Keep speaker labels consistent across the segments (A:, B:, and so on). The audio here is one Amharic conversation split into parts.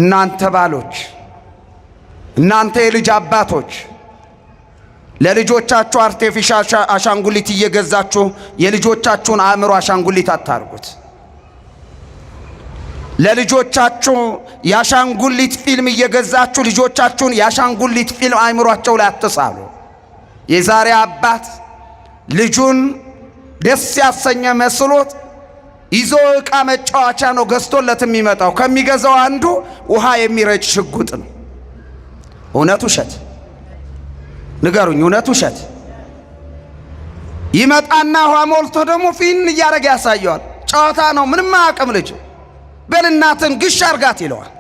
A: እናንተ ባሎች፣ እናንተ የልጅ አባቶች ለልጆቻችሁ አርቲፊሻል አሻንጉሊት እየገዛችሁ የልጆቻችሁን አእምሮ አሻንጉሊት አታርጉት። ለልጆቻችሁ የአሻንጉሊት ፊልም እየገዛችሁ ልጆቻችሁን የአሻንጉሊት ፊልም አእምሯቸው ላይ አትሳሉ። የዛሬ አባት ልጁን ደስ ያሰኘ መስሎት ይዞ ዕቃ መጫወቻ ነው ገዝቶለት የሚመጣው። ከሚገዛው አንዱ ውሃ የሚረጭ ሽጉጥ ነው። እውነት ውሸት? ንገሩኝ፣ እውነት ውሸት? ይመጣና ውሃ ሞልቶ ደግሞ ፊን እያደረገ ያሳየዋል። ጨዋታ ነው፣ ምንም አያውቅም ልጅ። በል እናትን ግሽ አርጋት ይለዋል።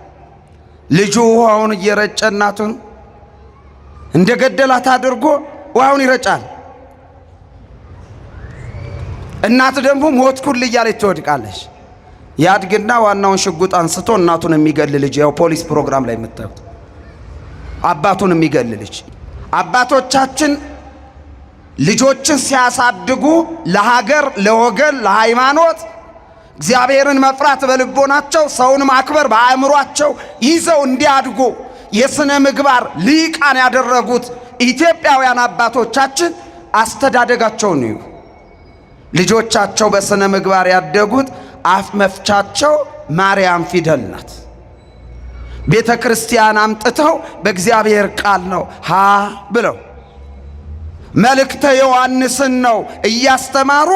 A: ልጁ ውሃውን እየረጨ እናቱን እንደገደላት አድርጎ ውሃውን ይረጫል። እናት ደግሞ ሞትኩል እያለች ትወድቃለች። ያድግና ዋናውን ሽጉጥ አንስቶ እናቱን የሚገል ልጅ፣ ያው ፖሊስ ፕሮግራም ላይ የምታዩት አባቱን የሚገል ልጅ። አባቶቻችን ልጆችን ሲያሳድጉ ለሀገር፣ ለወገን፣ ለሃይማኖት እግዚአብሔርን መፍራት በልቦናቸው ሰውን ማክበር በአእምሯቸው ይዘው እንዲያድጉ የሥነ ምግባር ሊቃን ያደረጉት ኢትዮጵያውያን አባቶቻችን አስተዳደጋቸውን እዩ። ልጆቻቸው በሥነ ምግባር ያደጉት አፍ መፍቻቸው ማርያም ፊደል ናት። ቤተ ክርስቲያን አምጥተው በእግዚአብሔር ቃል ነው ሃ ብለው መልእክተ ዮሐንስን ነው እያስተማሩ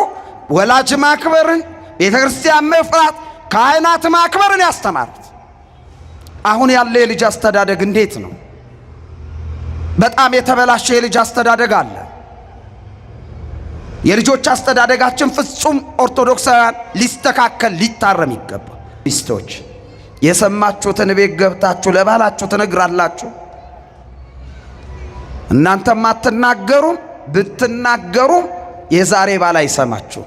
A: ወላጅ ማክበርን፣ ቤተ ክርስቲያን መፍራት፣ ካህናት ማክበርን ያስተማሩት። አሁን ያለ የልጅ አስተዳደግ እንዴት ነው? በጣም የተበላሸ የልጅ አስተዳደግ አለ። የልጆች አስተዳደጋችን ፍጹም ኦርቶዶክሳውያን ሊስተካከል ሊታረም ይገባል። ሚስቶች የሰማችሁትን ቤት ገብታችሁ ለባላችሁ ትነግራላችሁ። እናንተም አትናገሩም። ብትናገሩም የዛሬ ባል አይሰማችሁ።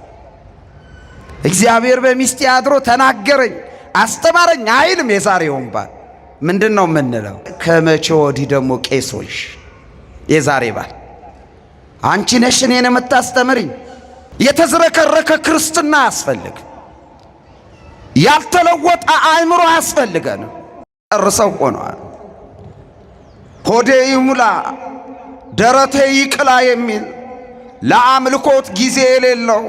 A: እግዚአብሔር በሚስቴ አድሮ ተናገረኝ አስተማረኝ አይልም። የዛሬውን ባል ምንድን ነው የምንለው? ከመቼ ወዲህ ደግሞ ቄሶች? የዛሬ ባል አንቺ ነሽ እኔን የምታስተምሪኝ? የተዝረከረከ ክርስትና አያስፈልግ፣ ያልተለወጠ አእምሮ አያስፈልገን። ጨርሰው ሆነዋል። ሆዴ ይሙላ ደረቴ ይቅላ የሚል ለአምልኮት ጊዜ የሌለው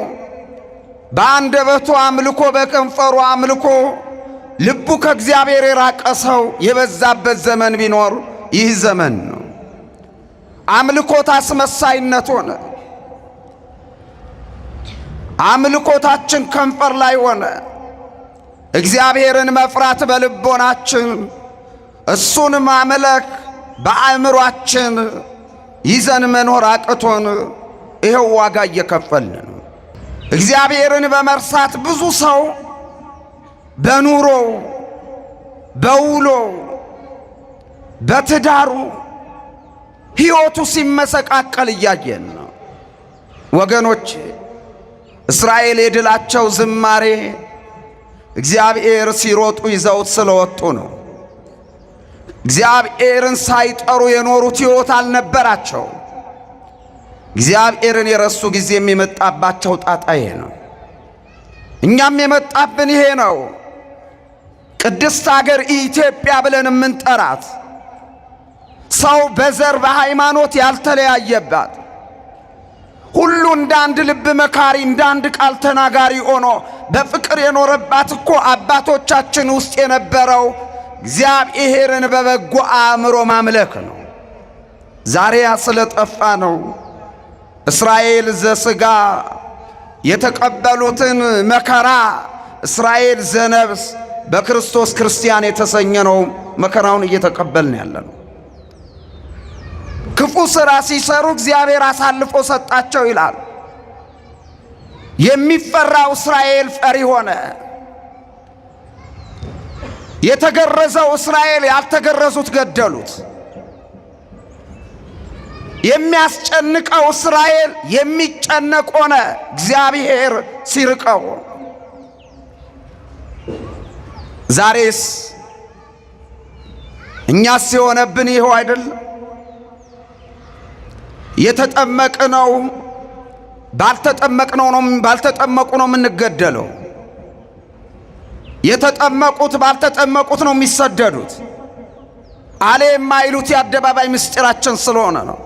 A: በአንደበቱ አምልኮ በከንፈሩ አምልኮ ልቡ ከእግዚአብሔር የራቀ ሰው የበዛበት ዘመን ቢኖር ይህ ዘመን ነው። አምልኮት አስመሳይነት ሆነ። አምልኮታችን ከንፈር ላይ ሆነ። እግዚአብሔርን መፍራት በልቦናችን፣ እሱን ማምለክ በአእምሯችን ይዘን መኖር አቅቶን ይኸው ዋጋ እየከፈልን ነው። እግዚአብሔርን በመርሳት ብዙ ሰው በኑሮ፣ በውሎ፣ በትዳሩ ሕይወቱ ሲመሰቃቀል እያየን ነው። ወገኖች እስራኤል የድላቸው ዝማሬ እግዚአብሔር ሲሮጡ ይዘውት ስለወጡ ነው። እግዚአብሔርን ሳይጠሩ የኖሩት ሕይወት አልነበራቸው። እግዚአብሔርን የረሱ ጊዜ የሚመጣባቸው ጣጣ ይሄ ነው። እኛም የመጣብን ይሄ ነው። ቅድስት ሀገር ኢትዮጵያ ብለን የምንጠራት ሰው በዘር በሃይማኖት ያልተለያየባት ሁሉ እንደ አንድ ልብ መካሪ እንደ አንድ ቃል ተናጋሪ ሆኖ በፍቅር የኖረባት እኮ አባቶቻችን ውስጥ የነበረው እግዚአብሔርን በበጎ አእምሮ ማምለክ ነው። ዛሬ ስለጠፋ ነው። እስራኤል ዘሥጋ የተቀበሉትን መከራ እስራኤል ዘነብስ በክርስቶስ ክርስቲያን የተሰኘነው መከራውን እየተቀበልን ያለነው። ክፉ ሥራ ሲሰሩ እግዚአብሔር አሳልፎ ሰጣቸው ይላል። የሚፈራው እስራኤል ፈሪ ሆነ። የተገረዘው እስራኤል ያልተገረዙት ገደሉት። የሚያስጨንቀው እስራኤል የሚጨነቅ ሆነ እግዚአብሔር ሲርቀው። ዛሬስ እኛስ የሆነብን ይኸው አይደለም? የተጠመቅነው ባልተጠመቁ ነው የምንገደለው። የተጠመቁት ባልተጠመቁት ነው የሚሰደዱት። አለ የማይሉት የአደባባይ ምስጢራችን ስለሆነ ነው።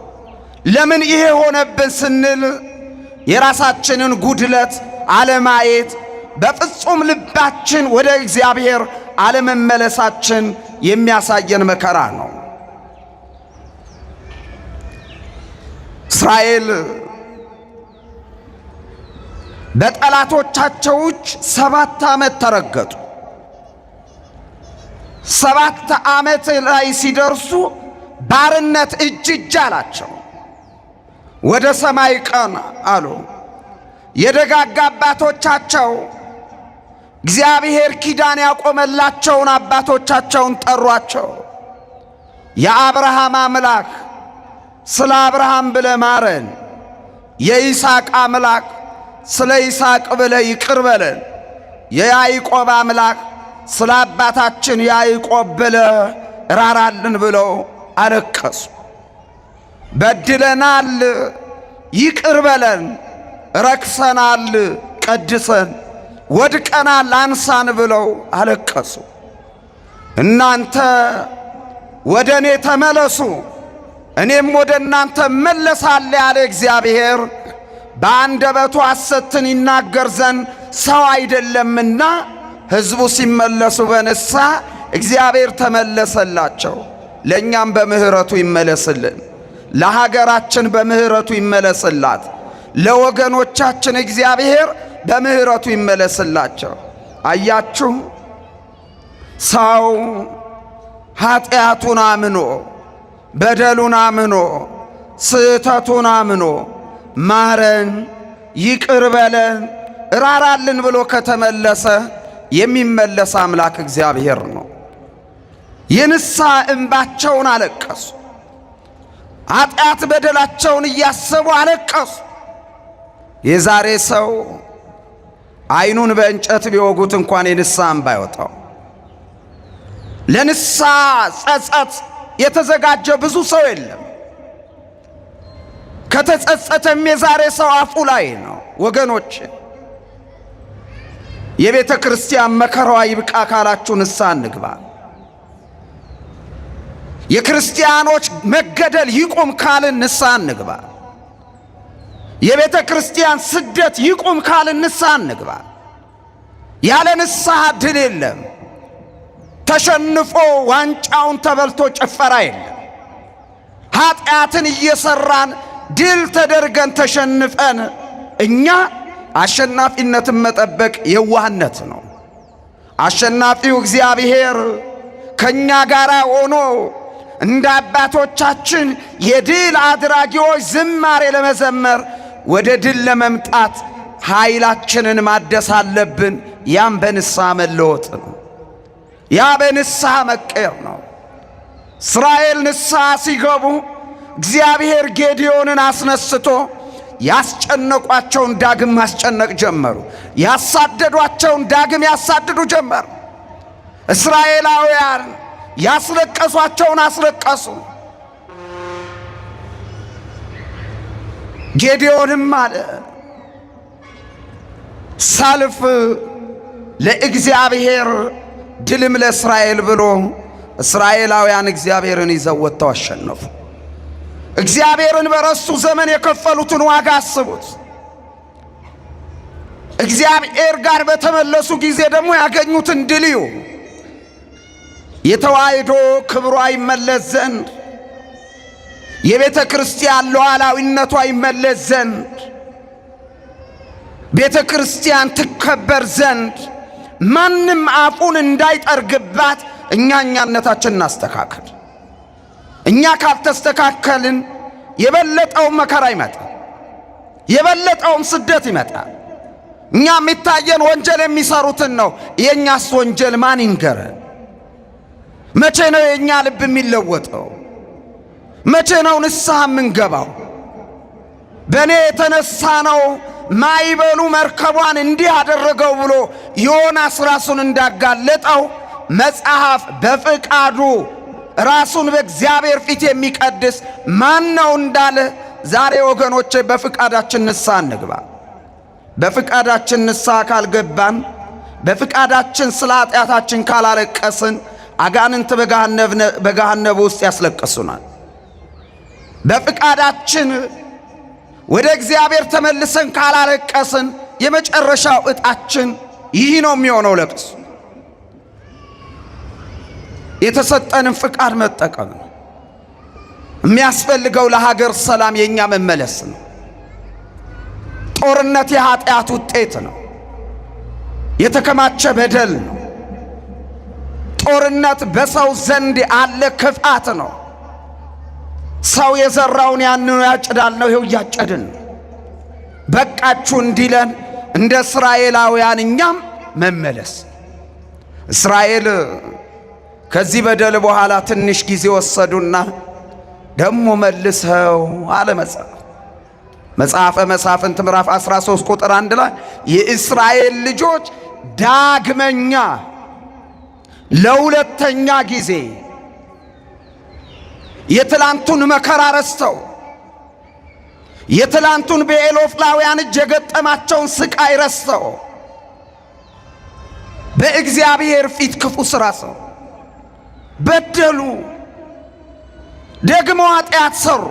A: ለምን ይሄ ሆነብን ስንል የራሳችንን ጉድለት አለማየት፣ በፍጹም ልባችን ወደ እግዚአብሔር አለመመለሳችን የሚያሳየን መከራ ነው። እስራኤል በጠላቶቻቸው እጅ 7 ዓመት ተረገጡ። 7 ዓመት ላይ ሲደርሱ ባርነት እጅ አላቸው። ወደ ሰማይ ቀና አሉ። የደጋጋ አባቶቻቸው እግዚአብሔር ኪዳን ያቆመላቸውን አባቶቻቸውን ጠሯቸው። የአብርሃም አምላክ ስለ አብርሃም ብለ ማረን፣ የይስሐቅ አምላክ ስለ ይስሐቅ ብለ ይቅር በለን፣ የያዕቆብ አምላክ ስለ አባታችን ያዕቆብ ብለ ራራልን ብለው አለቀሱ። በድለናል ይቅር በለን፣ ረክሰናል ቀድሰን፣ ወድቀናል አንሳን ብለው አለቀሱ። እናንተ ወደ እኔ ተመለሱ እኔም ወደ እናንተ መለሳለሁ ያለ እግዚአብሔር በአንደበቱ ሐሰትን ይናገር ዘንድ ሰው አይደለምና ሕዝቡ ሲመለሱ በንስሐ እግዚአብሔር ተመለሰላቸው። ለእኛም በምህረቱ ይመለስልን፣ ለሀገራችን በምህረቱ ይመለስላት፣ ለወገኖቻችን እግዚአብሔር በምህረቱ ይመለስላቸው። አያችሁ፣ ሰው ኃጢአቱን አምኖ በደሉን አምኖ ስህተቱን አምኖ ማረን ይቅር በለን ራራልን ብሎ ከተመለሰ የሚመለስ አምላክ እግዚአብሔር ነው። የንስሐ እንባቸውን አለቀሱ። ኃጢአት በደላቸውን እያሰቡ አለቀሱ። የዛሬ ሰው ዓይኑን በእንጨት ቢወጉት እንኳን የንስሐ እንባ አይወጣው። ለንስሐ ጸጸት የተዘጋጀ ብዙ ሰው የለም። ከተጸጸተም የዛሬ ሰው አፉ ላይ ነው። ወገኖች፣ የቤተ ክርስቲያን መከራዋ ይብቃ ካላችሁ ንስሐ እንግባ። የክርስቲያኖች መገደል ይቁም ካልን ንስሐ እንግባ። የቤተ ክርስቲያን ስደት ይቁም ካልን ንስሐ እንግባ። ያለ ንስሐ ድል የለም። ተሸንፎ ዋንጫውን ተበልቶ ጭፈራ የለም። ኃጢአትን እየሰራን ድል ተደርገን ተሸንፈን እኛ አሸናፊነትን መጠበቅ የዋህነት ነው። አሸናፊው እግዚአብሔር ከኛ ጋር ሆኖ እንደ አባቶቻችን የድል አድራጊዎች ዝማሬ ለመዘመር ወደ ድል ለመምጣት ኃይላችንን ማደስ አለብን። ያም በንስሐ መለወጥ ነው። ያ በንስሐ መቀየር ነው። እስራኤል ንስሐ ሲገቡ እግዚአብሔር ጌዲዮንን አስነስቶ ያስጨነቋቸውን ዳግም ማስጨነቅ ጀመሩ። ያሳደዷቸውን ዳግም ያሳድዱ ጀመሩ። እስራኤላውያን ያስለቀሷቸውን አስለቀሱ። ጌዲዮንም አለ ሰልፍ ለእግዚአብሔር ድልም ለእስራኤል ብሎ እስራኤላውያን እግዚአብሔርን ይዘው ወጥተው አሸነፉ። እግዚአብሔርን በረሱ ዘመን የከፈሉትን ዋጋ አስቡት። እግዚአብሔር ጋር በተመለሱ ጊዜ ደግሞ ያገኙትን ድል እዩ። የተዋሕዶ ክብሯ ይመለስ ዘንድ፣ የቤተ ክርስቲያን ሉዓላዊነቷ ይመለስ ዘንድ፣ ቤተ ክርስቲያን ትከበር ዘንድ ማንም አፉን እንዳይጠርግባት እኛነታችን እናስተካከል። እኛ ካልተስተካከልን የበለጠውን መከራ ይመጣል፣ የበለጠውን ስደት ይመጣል። እኛ የሚታየን ወንጀል የሚሰሩትን ነው። የእኛስ ወንጀል ማን ይንገረን? መቼ ነው የእኛ ልብ የሚለወጠው? መቼ ነው ንስሐ የምንገባው? በእኔ የተነሳ ነው ማይበሉ መርከቧን እንዲህ አደረገው ብሎ ዮናስ ራሱን እንዳጋለጠው መጽሐፍ በፍቃዱ ራሱን በእግዚአብሔር ፊት የሚቀድስ ማን ነው እንዳለ ዛሬ ወገኖቼ በፍቃዳችን ንስሐ እንግባ። በፍቃዳችን ንስሐ ካልገባን በፍቃዳችን ስለ ኃጢአታችን ካላለቀስን አጋንንት በገሃነብ ውስጥ ያስለቅሱናል። በፍቃዳችን ወደ እግዚአብሔር ተመልሰን ካላለቀስን የመጨረሻው ዕጣችን ይህ ነው የሚሆነው፣ ለቅሶ። የተሰጠንን ፍቃድ መጠቀም ነው። የሚያስፈልገው ለሀገር ሰላም የኛ መመለስ ነው። ጦርነት የኃጢአት ውጤት ነው። የተከማቸ በደል ነው። ጦርነት በሰው ዘንድ አለ ክፋት ነው። ሰው የዘራውን ያንኑ ያጭዳል ነው። ይኸው እያጨድን ነው። በቃችሁ እንዲለን እንደ እስራኤላውያን እኛም መመለስ። እስራኤል ከዚህ በደል በኋላ ትንሽ ጊዜ ወሰዱና ደሞ መልሰው አለ መጽሐፈ መሳፍንት ምዕራፍ 13 ቁጥር 1 ላይ የእስራኤል ልጆች ዳግመኛ ለሁለተኛ ጊዜ የትላንቱን መከራ ረስተው የትላንቱን በኤሎፍላውያን እጅ የገጠማቸውን ስቃይ ረስተው በእግዚአብሔር ፊት ክፉ ሥራ ሰው በደሉ፣ ደግሞ ኃጢአት ሰሩ።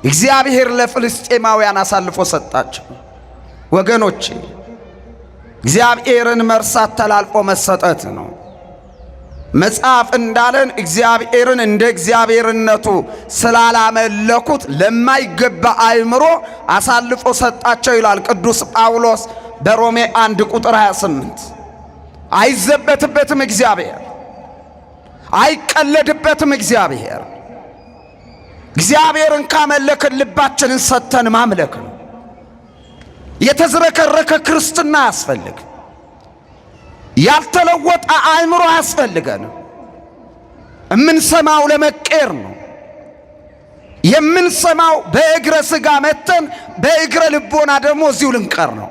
A: እግዚአብሔር ለፍልስጤማውያን አሳልፎ ሰጣቸው። ወገኖቼ እግዚአብሔርን መርሳት ተላልፎ መሰጠት ነው። መጽሐፍ እንዳለን እግዚአብሔርን እንደ እግዚአብሔርነቱ ስላላመለኩት ለማይገባ አእምሮ አሳልፎ ሰጣቸው ይላል ቅዱስ ጳውሎስ በሮሜ 1 ቁጥር 28። አይዘበትበትም እግዚአብሔር፣ አይቀለድበትም እግዚአብሔር። እግዚአብሔርን ካመለክን ልባችንን ሰጥተን ማምለክ ነው። የተዝረከረከ ክርስትና አያስፈልግ። ያልተለወጠ አእምሮ አያስፈልገንም። የምንሰማው ለመቀየር ነው። የምንሰማው በእግረ ሥጋ መተን በእግረ ልቦና ደግሞ እዚሁ ልንቀር ነው።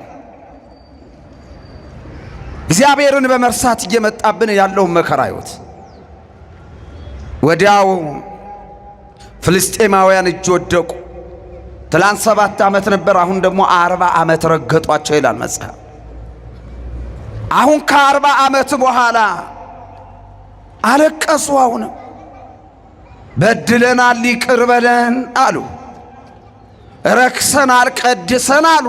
A: እግዚአብሔርን በመርሳት እየመጣብን ያለውን መከራ ይወት ወዲያው ፍልስጤማውያን እጅ ወደቁ። ትላንት 7 ዓመት ነበር፣ አሁን ደግሞ 40 ዓመት ረገጧቸው ይላል መጽሐፍ። አሁን ከ40 ዓመት በኋላ አለቀሱ። አሁን በድለናል ይቅር በለን አሉ። ረክሰናል ቀድሰን አሉ።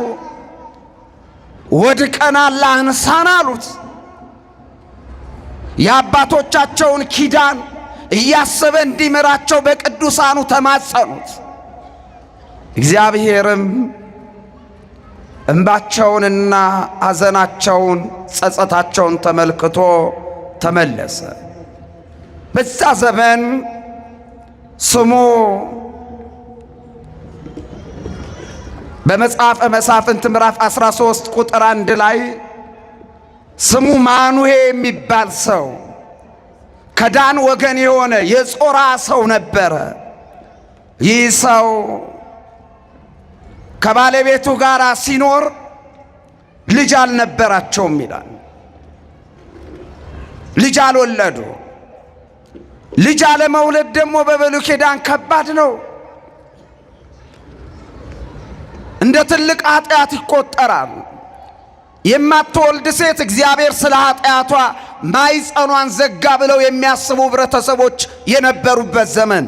A: ወድቀናል አንሳን አሉት። የአባቶቻቸውን ኪዳን እያሰበ እንዲመራቸው በቅዱሳኑ ተማጸኑት። እግዚአብሔርም እንባቸውንና ሐዘናቸውን ጸጸታቸውን ተመልክቶ ተመለሰ። በዛ ዘመን ስሙ በመጽሐፈ መሳፍንት ምዕራፍ 13 ቁጥር 1 ላይ ስሙ ማኑሄ የሚባል ሰው ከዳን ወገን የሆነ የጾራ ሰው ነበረ። ይህ ሰው ከባለቤቱ ጋር ሲኖር ልጅ አልነበራቸውም ይላል። ልጅ አልወለዱ። ልጅ አለመውለድ ደግሞ በብሉይ ኪዳን ከባድ ነው። እንደ ትልቅ ኃጢአት ይቆጠራል። የማትወልድ ሴት እግዚአብሔር ስለ ኃጢአቷ ማይጸኗን ዘጋ ብለው የሚያስቡ ህብረተሰቦች የነበሩበት ዘመን።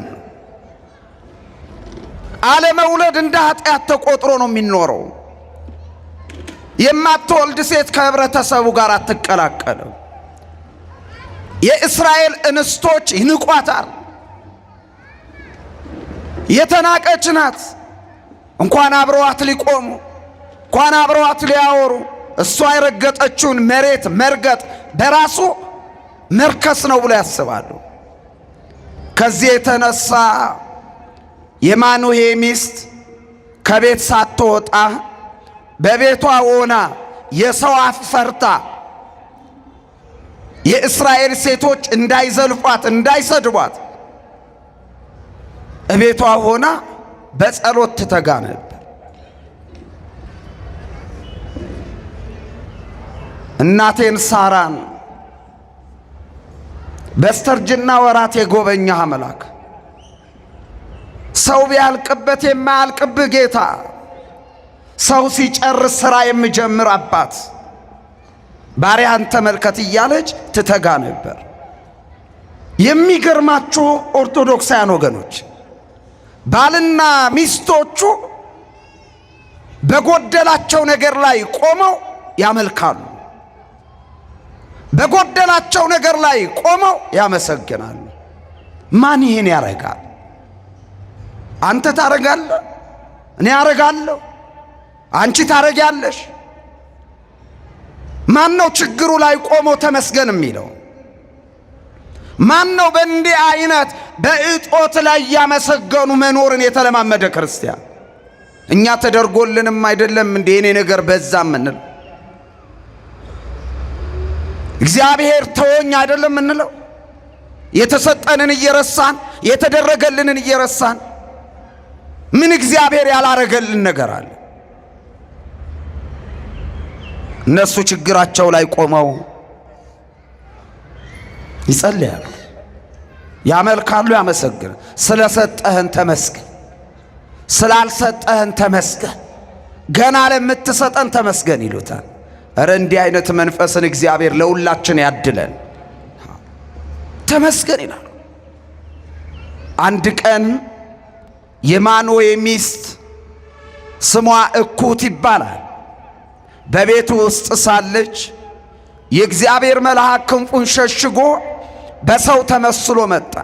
A: አለመውለድ እንደ ኃጢአት ተቆጥሮ ነው የሚኖረው። የማትወልድ ሴት ከህብረተሰቡ ጋር አትቀላቀልም። የእስራኤል እንስቶች ይንቋታል። የተናቀች ናት። እንኳን አብረዋት ሊቆሙ፣ እንኳን አብረዋት ሊያወሩ፣ እሷ የረገጠችውን መሬት መርገጥ በራሱ መርከስ ነው ብሎ ያስባሉ። ከዚህ የተነሳ የማኑሄ ሚስት ከቤት ሳትወጣ በቤቷ ሆና የሰው አፍ ፈርታ የእስራኤል ሴቶች እንዳይዘልፏት እንዳይሰድቧት እቤቷ ሆና በጸሎት ትተጋ ነበር። እናቴን ሳራን በስተርጅና ወራት የጎበኛ አምላክ፣ ሰው ቢያልቅበት የማያልቅብህ ጌታ፣ ሰው ሲጨርስ ሥራ የሚጀምር አባት፣ ባሪያን ተመልከት እያለች ትተጋ ነበር። የሚገርማችሁ ኦርቶዶክሳውያን ወገኖች ባልና ሚስቶቹ በጎደላቸው ነገር ላይ ቆመው ያመልካሉ። በጎደላቸው ነገር ላይ ቆመው ያመሰግናሉ። ማን ይሄን ያረጋል? አንተ ታረጋለህ፣ እኔ አረጋለሁ፣ አንቺ ታረጋለሽ። ማን ነው ችግሩ ላይ ቆሞ ተመስገን የሚለው? ማን ነው በእንዲህ አይነት በእጦት ላይ ያመሰገኑ መኖርን የተለማመደ ክርስቲያን? እኛ ተደርጎልንም አይደለም እንዴ እኔ ነገር በዛ ምንል? እግዚአብሔር ተወኝ አይደለም ምንለው? የተሰጠንን እየረሳን የተደረገልንን እየረሳን ምን እግዚአብሔር ያላረገልን ነገር አለ? እነሱ ችግራቸው ላይ ቆመው ይጸልያሉ፣ ያመልካሉ፣ ያመሰግናሉ። ስለሰጠህን ተመስገን፣ ስላልሰጠህን ተመስገን፣ ገና ለምትሰጠን ተመስገን ይሉታል። እረ እንዲህ አይነት መንፈስን እግዚአብሔር ለሁላችን ያድለን። ተመስገን ይላሉ። አንድ ቀን የማኑሄ ሚስት ስሟ እኩት ይባላል በቤቱ ውስጥ ሳለች የእግዚአብሔር መልአክ ክንፉን ሸሽጎ በሰው ተመስሎ መጣ።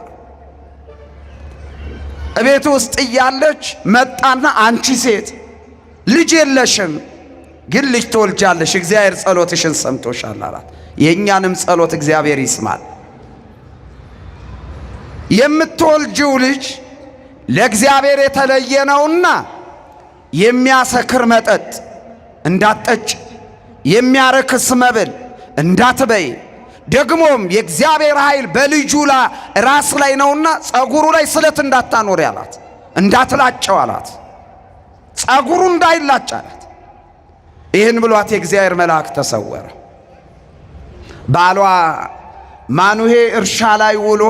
A: ቤቱ ውስጥ እያለች መጣና አንቺ ሴት ልጅ የለሽም፣ ግን ልጅ ትወልጃለሽ፣ እግዚአብሔር ጸሎትሽን ሰምቶሻል አላት። የእኛንም ጸሎት እግዚአብሔር ይስማል። የምትወልጂው ልጅ ለእግዚአብሔር የተለየ ነውና የሚያሰክር መጠጥ እንዳትጠጭ፣ የሚያረክስ መብል እንዳትበይ፣ ደግሞም የእግዚአብሔር ኃይል በልጁ ራስ ላይ ነውና ጸጉሩ ላይ ስለት እንዳታኖሪ አላት። እንዳትላጨው አላት። ጸጉሩ እንዳይላጭ አላት። ይህን ብሏት የእግዚአብሔር መልአክ ተሰወረ። ባሏ ማኑሄ እርሻ ላይ ውሎ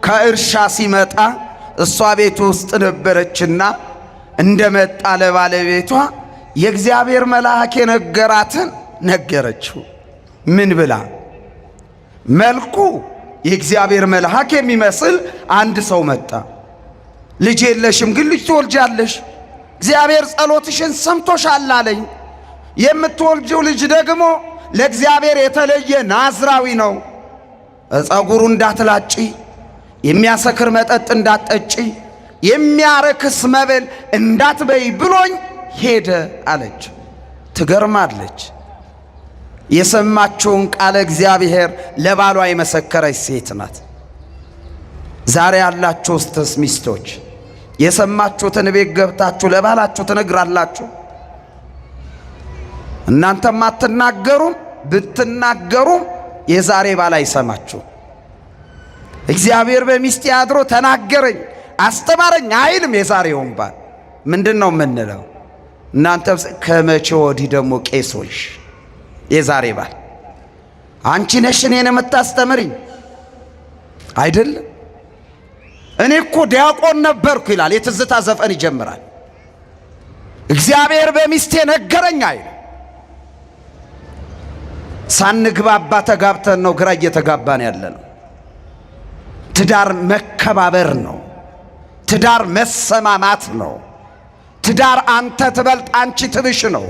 A: ከእርሻ ሲመጣ እሷ ቤት ውስጥ ነበረችና እንደመጣ ለባለቤቷ የእግዚአብሔር መልአክ የነገራትን ነገረችው። ምን ብላ? መልኩ የእግዚአብሔር መልአክ የሚመስል አንድ ሰው መጣ። ልጅ የለሽም፣ ግን ልጅ ትወልጃለሽ፣ እግዚአብሔር ጸሎትሽን ሰምቶሻል አለኝ። የምትወልጂው ልጅ ደግሞ ለእግዚአብሔር የተለየ ናዝራዊ ነው። ጸጉሩ እንዳትላጪ፣ የሚያሰክር መጠጥ እንዳትጠጪ፣ የሚያረክስ መብል እንዳትበይ ብሎኝ ሄደ አለች። ትገርማለች። የሰማችውን ቃለ እግዚአብሔር ለባሏ የመሰከረች ሴት ናት። ዛሬ ያላችሁ ስተስ ሚስቶች የሰማችሁትን ቤት ገብታችሁ ለባላችሁ ትነግራላችሁ? እናንተም አትናገሩም። ብትናገሩም የዛሬ ባል አይሰማችሁ። እግዚአብሔር በሚስቴ አድሮ ተናገረኝ አስተማረኝ አይልም። የዛሬውን ባል ምንድን ነው የምንለው? እናንተ ከመቼ ወዲህ ደግሞ ቄሶች? የዛሬ ባል አንቺ ነሽ እኔን የምታስተምሪኝ አይደለም? እኔ እኮ ዲያቆን ነበርኩ ይላል። የትዝታ ዘፈን ይጀምራል። እግዚአብሔር በሚስቴ ነገረኝ አይል። ሳንግባባ ተጋብተን ነው ግራ እየተጋባን ያለ ነው። ትዳር መከባበር ነው። ትዳር መሰማማት ነው። ትዳር አንተ ትበልጥ አንቺ ትብሽ ነው።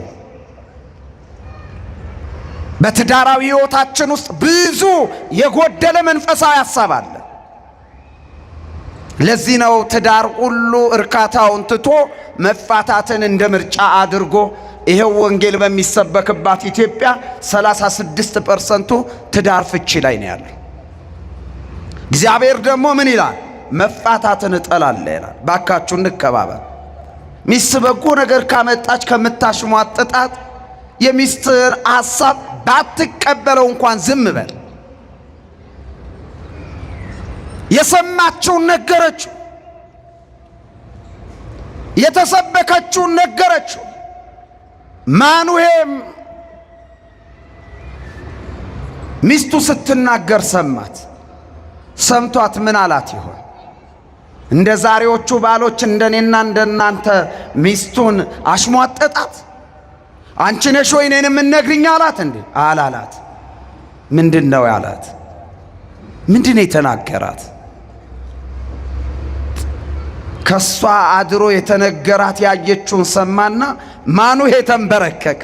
A: በትዳራዊ ሕይወታችን ውስጥ ብዙ የጎደለ መንፈሳዊ ሐሳብ አለ። ለዚህ ነው ትዳር ሁሉ እርካታውን ትቶ መፋታትን እንደ ምርጫ አድርጎ ይሄው ወንጌል በሚሰበክባት ኢትዮጵያ 36% ትዳር ፍቺ ላይ ነው ያለው። እግዚአብሔር ደግሞ ምን ይላል? መፋታትን እጠላለሁ ይላል። ባካችሁ እንከባበር። ሚስት በጎ ነገር ካመጣች ከምታሽሟጥጣት የሚስትን ሐሳብ ባትቀበለው እንኳን ዝም በል። የሰማችውን ነገረችው፣ የተሰበከችውን ነገረችው። ማኑሄም ሚስቱ ስትናገር ሰማት። ሰምቷት ምን አላት ይሆን? እንደ ዛሬዎቹ ባሎች እንደኔና እንደናንተ ሚስቱን አሽሟጠጣት? አንቺ ነሽ ወይ እኔን የምትነግሪኝ አላት እንዴ? አላላት። ምንድን ነው ያላት? ምንድን ነው የተናገራት? ከሷ አድሮ የተነገራት ያየችውን ሰማና ማኑሄ ተንበረከከ፣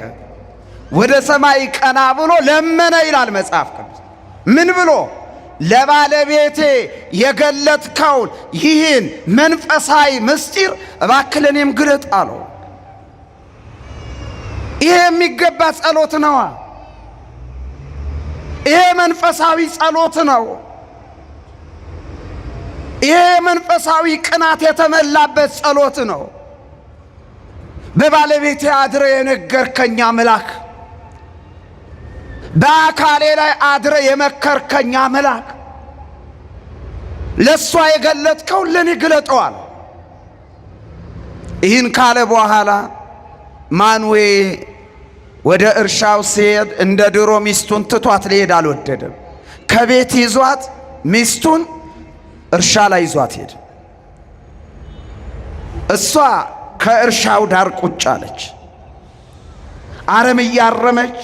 A: ወደ ሰማይ ቀና ብሎ ለመነ ይላል መጽሐፍ ቅዱስ። ምን ብሎ? ለባለቤቴ የገለጥከውን ይህን መንፈሳዊ ምስጢር እባክህ ለእኔም ግለጥ አለው። ይሄ የሚገባ ጸሎት ነዋ። ይሄ መንፈሳዊ ጸሎት ነው። ይሄ መንፈሳዊ ቅናት የተመላበት ጸሎት ነው። በባለቤቴ አድረ የነገርከኝ አምላክ፣ በአካሌ ላይ አድረ የመከርከኝ አምላክ፣ ለሷ የገለጥከው ለኔ ግለጠዋል። ይህን ካለ በኋላ ማኑሄ ወደ እርሻው ሲሄድ እንደ ድሮ ሚስቱን ትቷት ሊሄድ አልወደደም። ከቤት ይዟት ሚስቱን እርሻ ላይ ይዟት ሄደ። እሷ ከእርሻው ዳር ቁጭ አለች። አረም እያረመች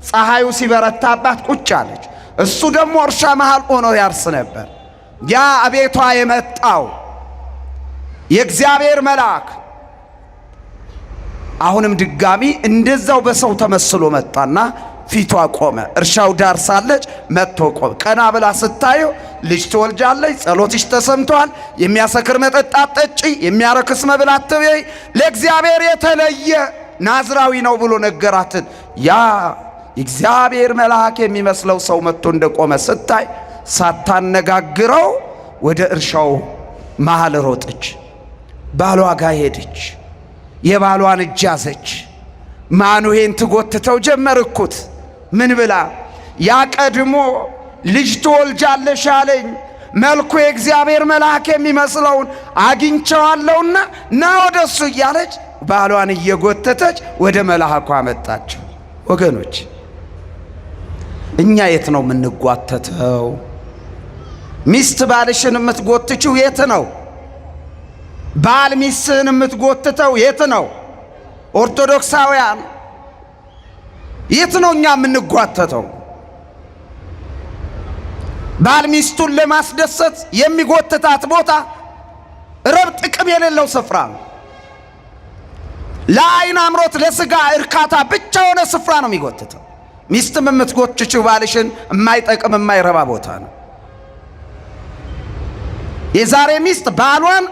A: ፀሐዩ ሲበረታባት ቁጭ አለች። እሱ ደግሞ እርሻ መሃል ሆኖ ያርስ ነበር። ያ አቤቷ የመጣው የእግዚአብሔር መልአክ አሁንም ድጋሚ እንደዛው በሰው ተመስሎ መጣና ፊቷ ቆመ። እርሻው ዳር ሳለች መጥቶ ቆመ። ቀና ብላ ስታየው ልጅ ትወልጃለች፣ ጸሎትሽ ተሰምቷል፣ የሚያሰክር መጠጥ አትጠጪ፣ የሚያረክስ መብል አትበይ፣ ለእግዚአብሔር የተለየ ናዝራዊ ነው ብሎ ነገራትን። ያ የእግዚአብሔር መልአክ የሚመስለው ሰው መጥቶ እንደቆመ ስታይ ሳታነጋግረው ወደ እርሻው መሃል ሮጠች። ባሏ ጋር ሄደች። የባሏን እጅ ያዘች። ማኑሄን ትጎትተው ጀመርኩት። ምን ብላ? ያ ቀድሞ ልጅ ትወልጃለሽ አለኝ፣ መልኩ የእግዚአብሔር መልአክ የሚመስለውን አግኝቸዋለሁና ና ወደሱ እያለች ባሏን እየጎተተች ወደ መልአኩ አመጣቸው። ወገኖች እኛ የት ነው የምንጓተተው? ሚስት ባልሽን የምትጎትችው የት ነው? ባል ሚስትህን የምትጎትተው የት ነው? ኦርቶዶክሳውያን የት ነው እኛ የምንጓተተው? ባል ሚስቱን ለማስደሰት የሚጎትታት ቦታ ረብ ጥቅም የሌለው ስፍራ ነው። ለዓይን አምሮት ለስጋ እርካታ ብቻ የሆነ ስፍራ ነው የሚጎትተው። ሚስትም የምትጎትችው ባልሽን የማይጠቅም የማይረባ ቦታ ነው። የዛሬ ሚስት ባሏን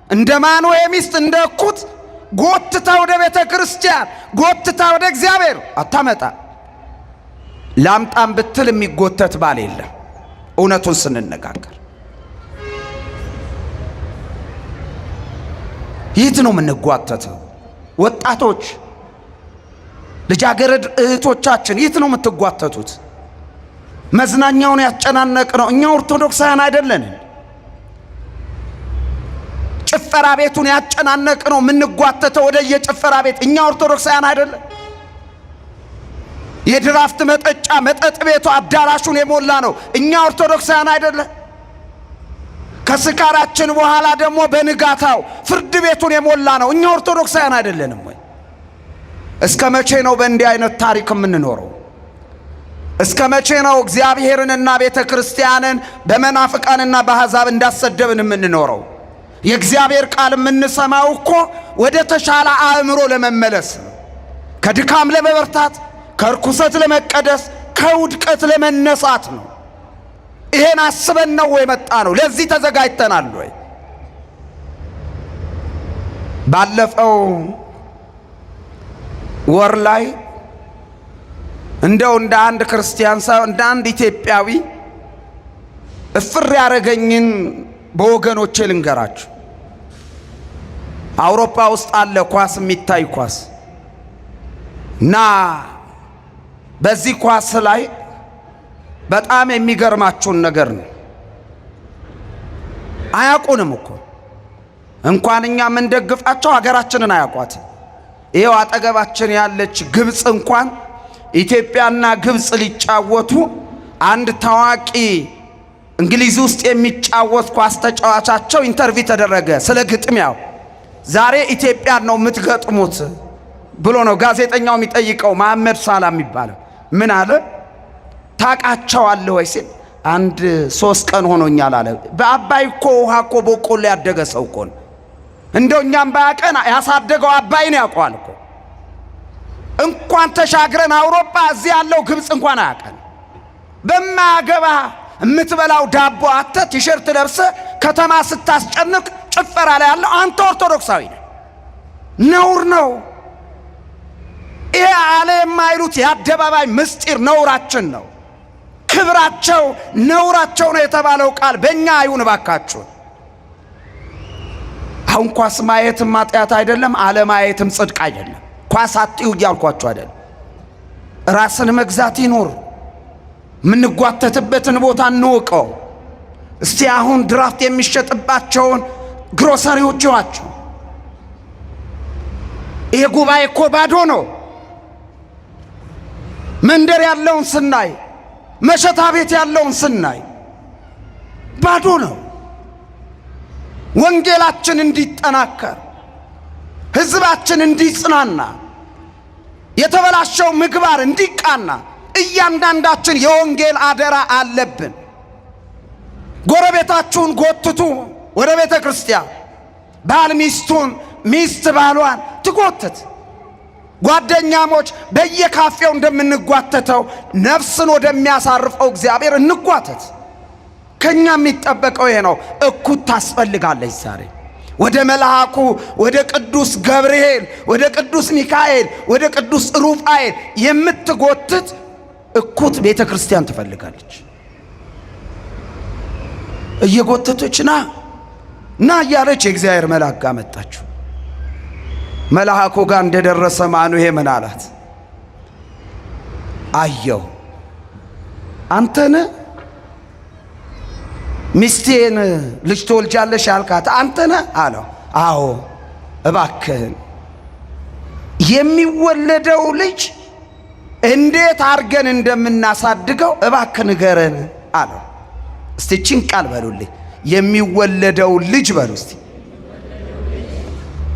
A: እንደ ማኑሄ ሚስት እንደ እኩት ጎትታ ወደ ቤተ ክርስቲያን ጎትታ ወደ እግዚአብሔር አታመጣ። ላምጣም ብትል የሚጎተት ባል የለም። እውነቱን ስንነጋገር የት ነው የምንጓተተው? ወጣቶች ልጃገረድ እህቶቻችን የት ነው የምትጓተቱት? መዝናኛውን ያጨናነቅ ነው። እኛ ኦርቶዶክሳውያን አይደለንም። ጭፈራ ቤቱን ያጨናነቅ ነው የምንጓተተው ወደ የጭፈራ ቤት። እኛ ኦርቶዶክሳውያን አይደለም። የድራፍት መጠጫ መጠጥ ቤቱ አዳራሹን የሞላ ነው። እኛ ኦርቶዶክሳውያን አይደለም። ከስካራችን በኋላ ደግሞ በንጋታው ፍርድ ቤቱን የሞላ ነው። እኛ ኦርቶዶክሳውያን አይደለንም ወይ? እስከ መቼ ነው በእንዲህ አይነት ታሪክ የምንኖረው? እስከ መቼ ነው እግዚአብሔርንና ቤተ ክርስቲያንን በመናፍቃንና በአሕዛብ እንዳሰደብን የምንኖረው? የእግዚአብሔር ቃል የምንሰማው እኮ ወደ ተሻለ አእምሮ ለመመለስ ነው። ከድካም ለመበርታት፣ ከርኩሰት ለመቀደስ፣ ከውድቀት ለመነሳት ነው። ይሄን አስበን ነው የመጣ ነው። ለዚህ ተዘጋጅተናል ወይ? ባለፈው ወር ላይ እንደው እንደ አንድ ክርስቲያን ሳይሆን እንደ አንድ ኢትዮጵያዊ እፍር ያረገኝን በወገኖቼ ልንገራችሁ። አውሮፓ ውስጥ አለ ኳስ የሚታይ ኳስ እና በዚህ ኳስ ላይ በጣም የሚገርማችሁን ነገር ነው። አያውቁንም እኮ እንኳን እኛ የምንደግፋቸው ሀገራችንን አያውቋት። ይሄው አጠገባችን ያለች ግብፅ እንኳን ኢትዮጵያና ግብፅ ሊጫወቱ አንድ ታዋቂ እንግሊዝ ውስጥ የሚጫወት ኳስ ተጫዋቻቸው ኢንተርቪው ተደረገ ስለ ግጥሚያው። ዛሬ ኢትዮጵያን ነው የምትገጥሙት ብሎ ነው ጋዜጠኛው የሚጠይቀው። መሐመድ ሳላ የሚባለው ምን አለ? ታውቃቸዋለህ ወይ ሲል አንድ 3 ቀን ሆኖኛል አለ። በአባይ እኮ ውሃ እኮ በቆሎ ያደገ ሰው እኮ ነው። እንደው እኛም ባያቀን ያሳደገው አባይን ያውቀዋል እኮ። እንኳን ተሻግረን አውሮፓ እዚህ ያለው ግብፅ እንኳን አያቀን። በማያገባ የምትበላው ዳቦ አተ ቲሸርት ለብሰ ከተማ ስታስጨንቅ ጭፈራ ላይ ያለው አንተ ኦርቶዶክሳዊ ነህ። ነውር ነው ይሄ። አለ የማይሉት የአደባባይ ምስጢር ነውራችን ነው። ክብራቸው ነውራቸው ነው የተባለው ቃል በእኛ አይሁን ባካችሁ። አሁን ኳስ ማየትም ኃጢአት አይደለም፣ አለማየትም ጽድቅ አይደለም። ኳስ አትዩ እያልኳችሁ አይደለም። ራስን መግዛት ይኖር። የምንጓተትበትን ቦታ እንወቀው። እስቲ አሁን ድራፍት የሚሸጥባቸውን ግሮሰሪዎች ይዋቸው። ይሄ ጉባኤ እኮ ባዶ ነው። መንደር ያለውን ስናይ፣ መሸታ ቤት ያለውን ስናይ ባዶ ነው። ወንጌላችን እንዲጠናከር፣ ሕዝባችን እንዲጽናና፣ የተበላሸው ምግባር እንዲቃና እያንዳንዳችን የወንጌል አደራ አለብን። ጎረቤታችሁን ጎትቱ ወደ ቤተ ክርስቲያን። ባል ሚስቱን፣ ሚስት ባሏን ትጎትት። ጓደኛሞች በየካፌው እንደምንጓተተው ነፍስን ወደሚያሳርፈው እግዚአብሔር እንጓተት። ከኛ የሚጠበቀው ይሄ ነው። እኩት ታስፈልጋለች። ዛሬ ወደ መልአኩ ወደ ቅዱስ ገብርኤል፣ ወደ ቅዱስ ሚካኤል፣ ወደ ቅዱስ ሩፋኤል የምትጎትት እኩት ቤተ ክርስቲያን ትፈልጋለች። እየጎተተች ና እያለች የእግዚአብሔር መልአክ ጋር መጣችሁ። መልአኩ ጋር እንደደረሰ ማኑሄ ምን አላት? አየው አንተን ሚስቴን ልጅ ትወልጃለሽ ያልካት አንተነ አለው። አዎ እባክህን የሚወለደው ልጅ እንዴት አርገን እንደምናሳድገው እባክህ ንገረን አለው። እስቲ ቺን ቃል በሉልኝ። የሚወለደው ልጅ በሉ እስቲ።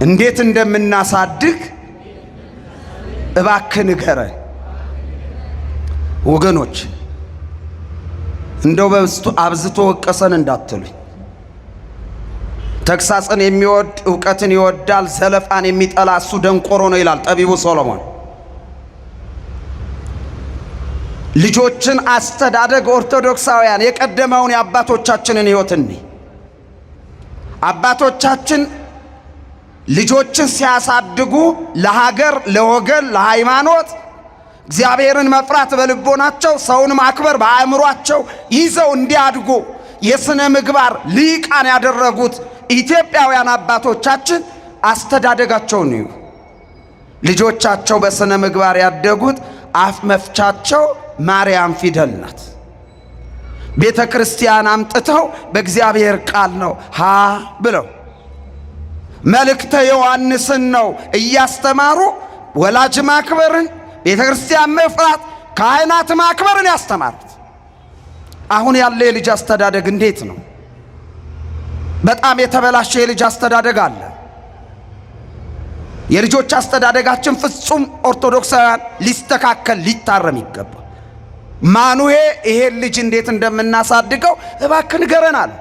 A: እንዴት እንደምናሳድግ እባክህ ንገረን። ወገኖች እንደው አብዝቶ ወቀሰን እንዳትሉኝ። ተግሳጽን የሚወድ ዕውቀትን ይወዳል፣ ዘለፋን የሚጠላ እሱ ደንቆሮ ነው ይላል ጠቢቡ ሶሎሞን። ልጆችን አስተዳደግ ኦርቶዶክሳውያን የቀደመውን የአባቶቻችንን ሕይወት እንይ። አባቶቻችን ልጆችን ሲያሳድጉ ለሀገር፣ ለወገን፣ ለሃይማኖት እግዚአብሔርን መፍራት በልቦናቸው ሰውን ማክበር በአእምሯቸው ይዘው እንዲያድጉ የሥነ ምግባር ሊቃን ያደረጉት ኢትዮጵያውያን አባቶቻችን አስተዳደጋቸውን እዩ። ልጆቻቸው በሥነ ምግባር ያደጉት አፍ መፍቻቸው ማርያም ፊደል ናት። ቤተ ክርስቲያን አምጥተው በእግዚአብሔር ቃል ነው ሃ ብለው መልእክተ ዮሐንስን ነው እያስተማሩ ወላጅ ማክበርን፣ ቤተ ክርስቲያን መፍራት፣ ካህናት ማክበርን ያስተማሩት። አሁን ያለ የልጅ አስተዳደግ እንዴት ነው? በጣም የተበላሸ የልጅ አስተዳደግ አለ። የልጆች አስተዳደጋችን ፍጹም ኦርቶዶክሳውያን ሊስተካከል ሊታረም ይገባል። ማኑሄ ይሄን ልጅ እንዴት እንደምናሳድገው እባክህ ንገረን አለ።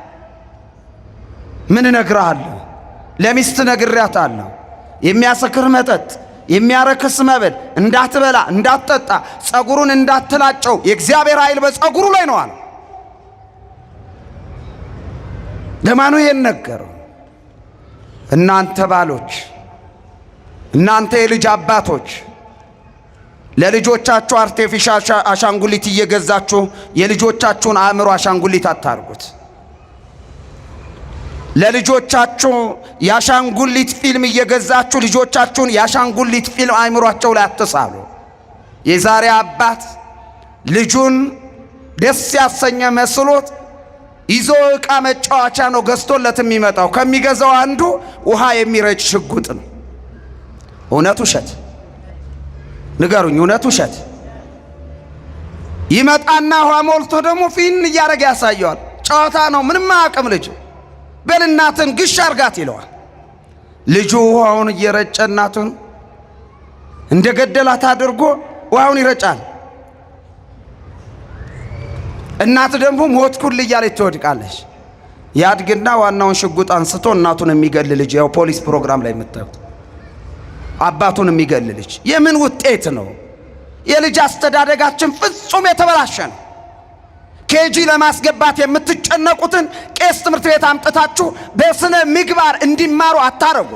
A: ምን እነግርሃለሁ? ለሚስት ነግሬያታለሁ። የሚያሰክር መጠጥ፣ የሚያረክስ መብል እንዳትበላ እንዳትጠጣ፣ ጸጉሩን እንዳትላጨው፣ የእግዚአብሔር ኃይል በጸጉሩ ላይ ነው አለ። ለማኑሄ ነገረው። እናንተ ባሎች፣ እናንተ የልጅ አባቶች ለልጆቻችሁ አርቴፊሻል አሻንጉሊት እየገዛችሁ የልጆቻችሁን አእምሮ አሻንጉሊት አታርጉት። ለልጆቻችሁ የአሻንጉሊት ፊልም እየገዛችሁ ልጆቻችሁን የአሻንጉሊት ፊልም አእምሯቸው ላይ አትሳሉ። የዛሬ አባት ልጁን ደስ ያሰኘ መስሎት ይዞ ዕቃ መጫወቻ ነው ገዝቶለት የሚመጣው። ከሚገዛው አንዱ ውሃ የሚረጭ ሽጉጥ ነው። እውነት ውሸት? ንገሩኝ፣ እውነት ውሸት? ይመጣና ውሃ ሞልቶ ደግሞ ፊን እያደረገ ያሳየዋል። ጨዋታ ነው፣ ምንም አያውቅም ልጁ። በል እናትን ግሽ አርጋት ይለዋል። ልጁ ውሃውን እየረጨ እናቱን እንደገደላት አድርጎ ውሃውን ይረጫል። እናት ደግሞ ሞትኩል እያለች ትወድቃለች። ያድግና ዋናውን ሽጉጥ አንስቶ እናቱን የሚገል ልጅ፣ ያው ፖሊስ ፕሮግራም ላይ የምታዩት አባቱን የሚገል ልጅ የምን ውጤት ነው? የልጅ አስተዳደጋችን ፍጹም የተበላሸ ነው። ኬጂ ለማስገባት የምትጨነቁትን ቄስ ትምህርት ቤት አምጥታችሁ በስነ ምግባር እንዲማሩ አታረጉ።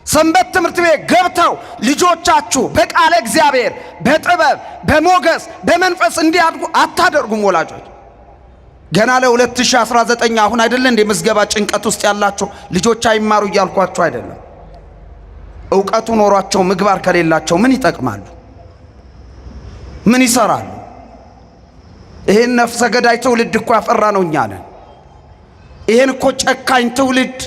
A: ሰንበት ትምህርት ቤት ገብተው ልጆቻችሁ በቃለ እግዚአብሔር በጥበብ በሞገስ በመንፈስ እንዲያድጉ አታደርጉም። ወላጆች ገና ለ2019 አሁን አይደለ እንደ ምዝገባ ጭንቀት ውስጥ ያላችሁ ልጆች አይማሩ እያልኳችሁ አይደለም። ዕውቀቱ ኖሯቸው ምግባር ከሌላቸው ምን ይጠቅማሉ? ምን ይሰራሉ? ይሄን ነፍሰ ገዳይ ትውልድ እኮ ያፈራ ነው እኛ ነን። ይሄን እኮ ጨካኝ ትውልድ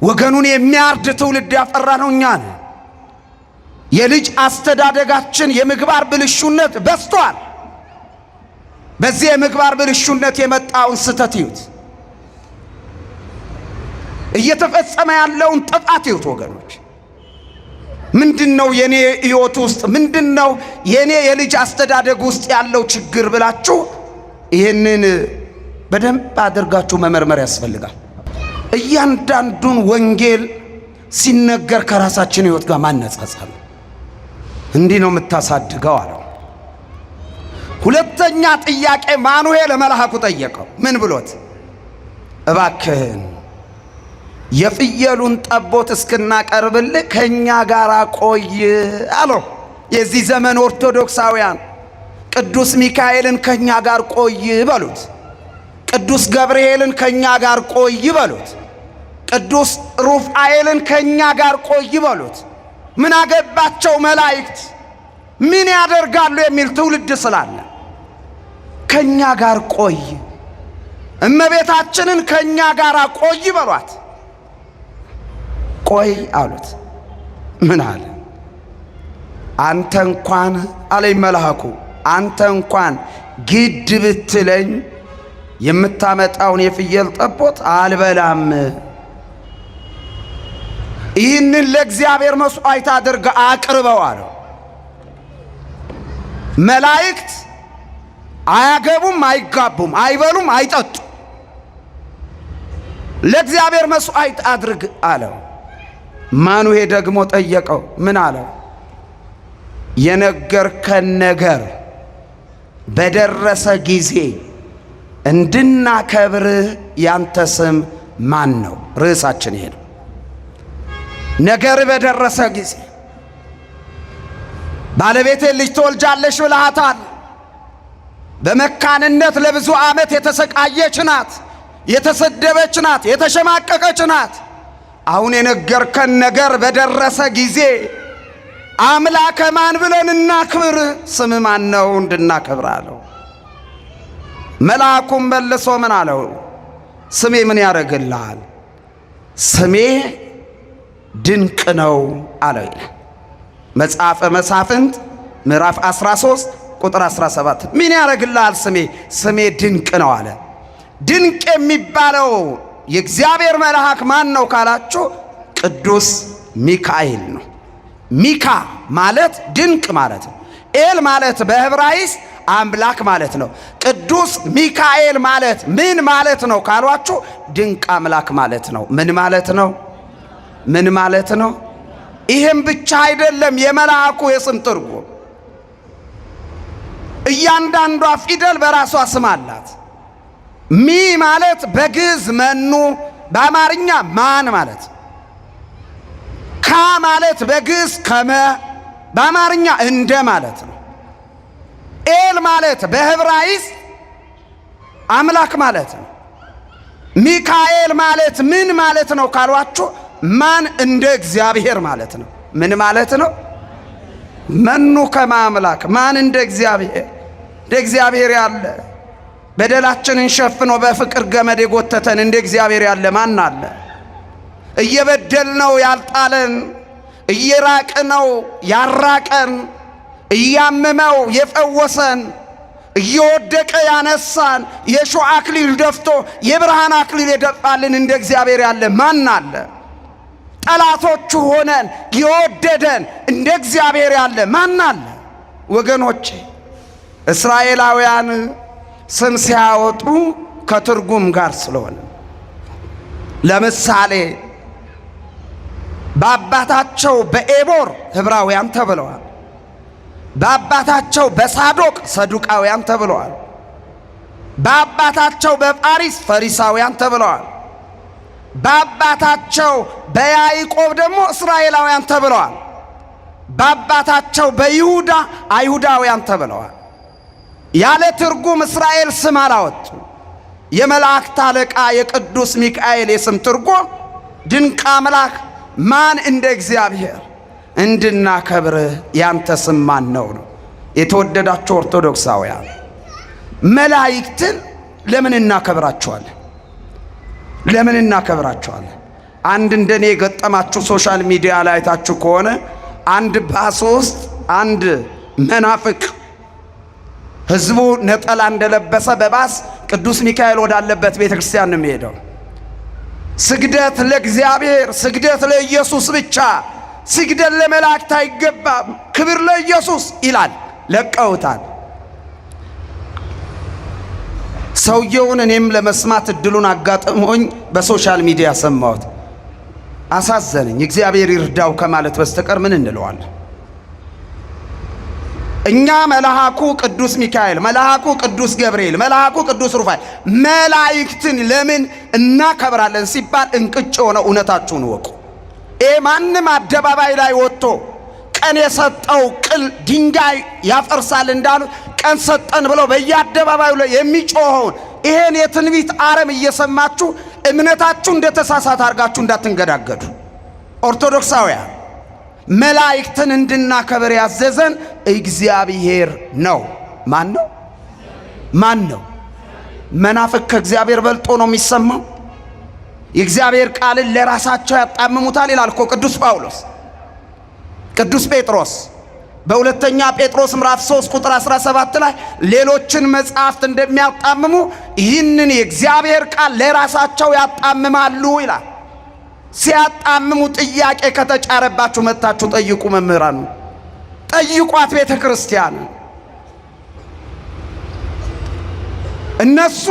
A: ወገኑን የሚያርድ ትውልድ ያፈራ ነው እኛ ነን። የልጅ አስተዳደጋችን የምግባር ብልሹነት በዝቷል። በዚህ የምግባር ብልሹነት የመጣውን ስተት ይዩት። እየተፈጸመ ያለውን ጥፋት ይዩት ወገኖች። ምንድነው የኔ ሕይወት ውስጥ ምንድነው የኔ የልጅ አስተዳደግ ውስጥ ያለው ችግር ብላችሁ ይሄንን በደንብ አድርጋችሁ መመርመር ያስፈልጋል። እያንዳንዱን ወንጌል ሲነገር ከራሳችን ሕይወት ጋር ማነጻጸር ነው። እንዲህ ነው የምታሳድገው አለው። ሁለተኛ ጥያቄ ማኑኤል ለመልአኩ ጠየቀው። ምን ብሎት? እባክህን የፍየሉን ጠቦት እስክናቀርብልህ ከኛ ጋር ቆይ አለው። የዚህ ዘመን ኦርቶዶክሳውያን ቅዱስ ሚካኤልን ከኛ ጋር ቆይ በሉት። ቅዱስ ገብርኤልን ከኛ ጋር ቆይ በሉት። ቅዱስ ሩፋኤልን ከኛ ጋር ቆይ በሉት። ምን አገባቸው መላእክት ምን ያደርጋሉ የሚል ትውልድ ስላለ ከኛ ጋር ቆይ፣ እመቤታችንን ከኛ ጋር ቆይ በሏት። ቆይ አሉት። ምን አለ? አንተ እንኳን አለኝ መልአኩ፣ አንተ እንኳን ግድ ብትለኝ የምታመጣውን የፍየል ጠቦት አልበላም። ይህንን ለእግዚአብሔር መስዋዕት አድርገ አቅርበው አለው። መላእክት አያገቡም፣ አይጋቡም፣ አይበሉም፣ አይጠጡ። ለእግዚአብሔር መስዋዕት አድርግ አለው። ማኑሄ ደግሞ ጠየቀው። ምን አለው? የነገርከን ነገር በደረሰ ጊዜ እንድናከብርህ ያንተ ስም ማን ነው? ርዕሳችን ይሄ ነው። ነገር በደረሰ ጊዜ ባለቤቴ ልጅ ትወልጃለሽ ብለሃታል። በመካንነት ለብዙ ዓመት የተሰቃየች ናት፣ የተሰደበች ናት፣ የተሸማቀቀች ናት። አሁን የነገርከን ነገር በደረሰ ጊዜ አምላከ ማን ብለን እናክብር? ስም ማን ነው እንድናከብር አለው። መልአኩም መልሶ ምን አለው? ስሜ ምን ያደርግልሃል? ስሜ ድንቅ ነው አለው ይላል መጽሐፈ መሳፍንት ምዕራፍ 13 ቁጥር 17። ምን ያደርግልሃል ስሜ? ስሜ ድንቅ ነው አለ። ድንቅ የሚባለው የእግዚአብሔር መልአክ ማን ነው ካላችሁ ቅዱስ ሚካኤል ነው። ሚካ ማለት ድንቅ ማለት ነው። ኤል ማለት በዕብራይስጥ አምላክ ማለት ነው። ቅዱስ ሚካኤል ማለት ምን ማለት ነው ካሏችሁ ድንቅ አምላክ ማለት ነው። ምን ማለት ነው? ምን ማለት ነው? ይህም ብቻ አይደለም። የመልአኩ የስም ትርጉም እያንዳንዷ ፊደል በራሷ ስም አላት። ሚ ማለት በግዕዝ መኑ፣ በአማርኛ ማን ማለት። ካ ማለት በግዕዝ ከመ፣ በአማርኛ እንደ ማለት ነው። ኤል ማለት በዕብራይስጥ አምላክ ማለት ነው። ሚካኤል ማለት ምን ማለት ነው ካሏችሁ ማን እንደ እግዚአብሔር ማለት ነው። ምን ማለት ነው? መኑ ከመ አምላክ፣ ማን እንደ እግዚአብሔር። እንደ እግዚአብሔር ያለ በደላችንን ሸፍኖ በፍቅር ገመድ የጎተተን እንደ እግዚአብሔር ያለ ማን አለ? እየበደልነው ያልጣለን፣ እየራቅነው ያራቀን፣ እያመመው የፈወሰን፣ እየወደቀ ያነሳን፣ የሾህ አክሊል ደፍቶ የብርሃን አክሊል የደፋልን እንደ እግዚአብሔር ያለ ማን አለ? ጠላቶቹ ሆነን የወደደን እንደ እግዚአብሔር ያለ ማን አለ? ወገኖቼ እስራኤላውያን ስም ሲያወጡ ከትርጉም ጋር ስለሆነ ለምሳሌ በአባታቸው በኤቦር ዕብራውያን ተብለዋል። በአባታቸው በሳዶቅ ሰዱቃውያን ተብለዋል። በአባታቸው በጳሪስ ፈሪሳውያን ተብለዋል። በአባታቸው በያዕቆብ ደግሞ እስራኤላውያን ተብለዋል። በአባታቸው በይሁዳ አይሁዳውያን ተብለዋል። ያለ ትርጉም እስራኤል ስም አላወጡ። የመላእክት አለቃ የቅዱስ ሚካኤል የስም ትርጉም ድንቅ አምላክ፣ ማን እንደ እግዚአብሔር፣ እንድናከብርህ ያንተ ስም ማን ነው ነው። የተወደዳችሁ ኦርቶዶክሳውያን መላእክትን ለምን እናከብራቸዋለን? ለምን እናከብራቸዋለን? አንድ እንደኔ የገጠማችሁ ሶሻል ሚዲያ ላይ አይታችሁ ከሆነ አንድ ባስ ውስጥ አንድ መናፍቅ ህዝቡ ነጠላ እንደለበሰ በባስ ቅዱስ ሚካኤል ወዳለበት ቤተ ክርስቲያን ነው የሚሄደው። ስግደት ለእግዚአብሔር፣ ስግደት ለኢየሱስ ብቻ፣ ስግደት ለመላእክት አይገባም፣ ክብር ለኢየሱስ ይላል። ለቀውታል። ሰውየውን እኔም ለመስማት እድሉን አጋጥሞኝ በሶሻል ሚዲያ ሰማሁት። አሳዘነኝ። እግዚአብሔር ይርዳው ከማለት በስተቀር ምን እንለዋለን? እኛ መልአኩ ቅዱስ ሚካኤል፣ መልአኩ ቅዱስ ገብርኤል፣ መልአኩ ቅዱስ ሩፋኤል መላእክትን ለምን እናከብራለን ሲባል እንቅጭ የሆነ እውነታችሁን ወቁ። ማንም አደባባይ ላይ ወጥቶ ቀን የሰጠው ቅል ድንጋይ ያፈርሳል እንዳሉት ቀን ሰጠን ብለው በየአደባባዩ ላይ የሚጮኸውን ይሄን የትንቢት አረም እየሰማችሁ እምነታችሁ እንደተሳሳተ አድርጋችሁ እንዳትንገዳገዱ። ኦርቶዶክሳውያን መላእክትን እንድናከብር ያዘዘን እግዚአብሔር ነው። ማን ነው? ማን ነው? መናፍቅ ከእግዚአብሔር በልጦ ነው የሚሰማው። የእግዚአብሔር ቃልን ለራሳቸው ያጣምሙታል ይላል እኮ ቅዱስ ጳውሎስ። ቅዱስ ጴጥሮስ በሁለተኛ ጴጥሮስ ምዕራፍ 3 ቁጥር 17 ላይ ሌሎችን መጻሕፍት እንደሚያጣምሙ ይህንን የእግዚአብሔር ቃል ለራሳቸው ያጣምማሉ ይላል። ሲያጣምሙ ጥያቄ ከተጫረባችሁ መጥታችሁ ጠይቁ። መምህራኑ ጠይቋት ቤተ ክርስቲያን። እነሱ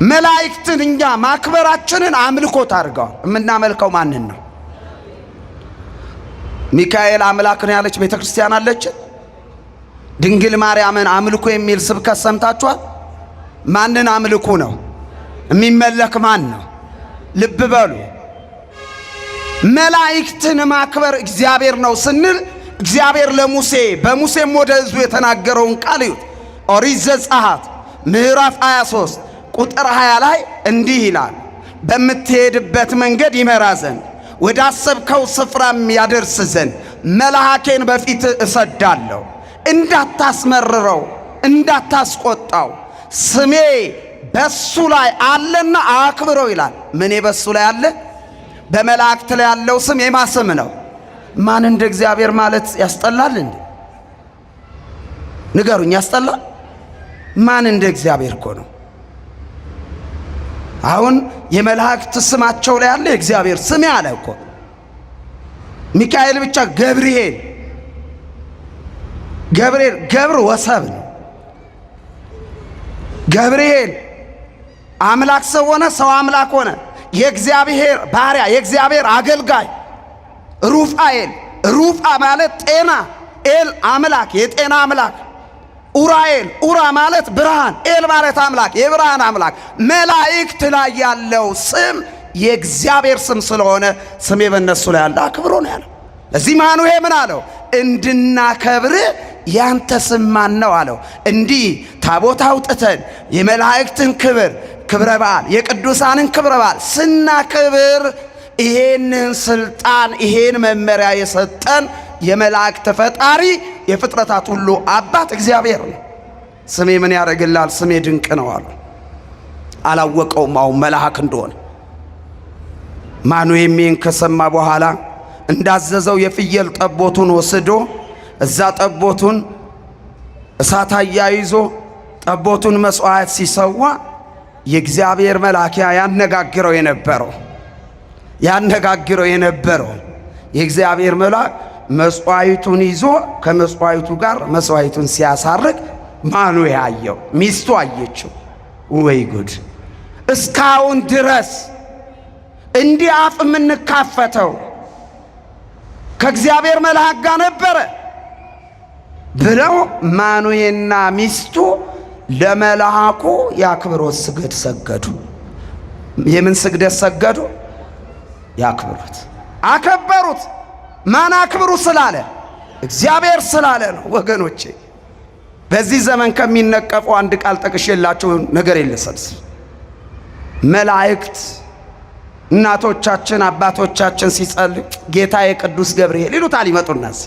A: መላእክትን እኛ ማክበራችንን አምልኮት አድርገዋል። የምናመልከው ማንን ነው? ሚካኤል አምላክ ነው ያለች ቤተ ክርስቲያን አለች። ድንግል ማርያምን አምልኩ የሚል ስብከት ሰምታችኋል? ማንን አምልኩ ነው? የሚመለክ ማን ነው? ልብ በሉ። መላእክትን ማክበር እግዚአብሔር ነው ስንል እግዚአብሔር ለሙሴ በሙሴም ወደ ሕዝቡ የተናገረውን ቃል ይዩት። ኦሪት ዘጸአት ምዕራፍ 23 ቁጥር 20 ላይ እንዲህ ይላል፣ በምትሄድበት መንገድ ይመራ ዘንድ ወዳሰብከው ስፍራም ያደርስ ዘንድ መልአኬን በፊት እሰዳለሁ፣ እንዳታስመርረው እንዳታስቆጣው፣ ስሜ በሱ ላይ አለና አክብረው ይላል። ምኔ በሱ ላይ አለ? በመላእክት ላይ ያለው ስም የማ ስም ነው? ማን እንደ እግዚአብሔር ማለት ያስጠላል እንዴ? ንገሩኝ፣ ያስጠላል? ማን እንደ እግዚአብሔር እኮ ነው። አሁን የመላእክት ስማቸው ላይ ያለ የእግዚአብሔር ስም ያለ እኮ ሚካኤል ብቻ ገብርኤል፣ ገብርኤል ገብር ወሰብ ነው። ገብርኤል አምላክ ሰው ሆነ፣ ሰው አምላክ ሆነ። የእግዚአብሔር ባሪያ፣ የእግዚአብሔር አገልጋይ ሩፋኤል፣ ሩፋ ማለት ጤና፣ ኤል አምላክ፣ የጤና አምላክ። ኡራኤል፣ ኡራ ማለት ብርሃን፣ ኤል ማለት አምላክ፣ የብርሃን አምላክ። መላእክት ላይ ያለው ስም የእግዚአብሔር ስም ስለሆነ ስሜ በእነሱ ላይ ያለ አክብሮ ነው ያለው። ለዚህ ማኑሄ ምን አለው? እንድናከብር ያንተ ስም ማን ነው አለው። እንዲህ ታቦት አውጥተን የመላእክትን ክብረ በዓል የቅዱሳንን ክብረ በዓል ስናክብር ይሄንን ስልጣን ይሄን መመሪያ የሰጠን የመላእክት ፈጣሪ የፍጥረታት ሁሉ አባት እግዚአብሔር ነው። ስሜ ምን ያደርግላል? ስሜ ድንቅ ነው አሉ። አላወቀውም አሁን መልአክ እንደሆነ። ማኑሄም ይህን ከሰማ በኋላ እንዳዘዘው የፍየል ጠቦቱን ወስዶ እዛ ጠቦቱን እሳት አያይዞ ጠቦቱን መስዋዕት ሲሰዋ የእግዚአብሔር መልአክ ያነጋግረው የነበረው የእግዚአብሔር መልአክ መስዋዕቱን ይዞ ከመስዋዕቱ ጋር መስዋዕቱን ሲያሳርግ ማኑ ያየው? ሚስቱ አየችው። ወይ ጉድ! እስካሁን ድረስ እንዲህ አፍ የምንካፈተው ከእግዚአብሔር መልአክ ጋር ነበረ ብለው ማኑኤና ሚስቱ ለመልአኩ የአክብሮት ስግደት ሰገዱ። የምን ስግደት ሰገዱ? የአክብሮት። አከበሩት። ማን አክብሩ ስላለ? እግዚአብሔር ስላለ ነው። ወገኖቼ በዚህ ዘመን ከሚነቀፉ አንድ ቃል ጠቅሼላችሁ ነገር የለሰብስ። መላእክት እናቶቻችን አባቶቻችን ሲጸልዩ ጌታዬ ቅዱስ ገብርኤል ይሉታል። ይመጡናስ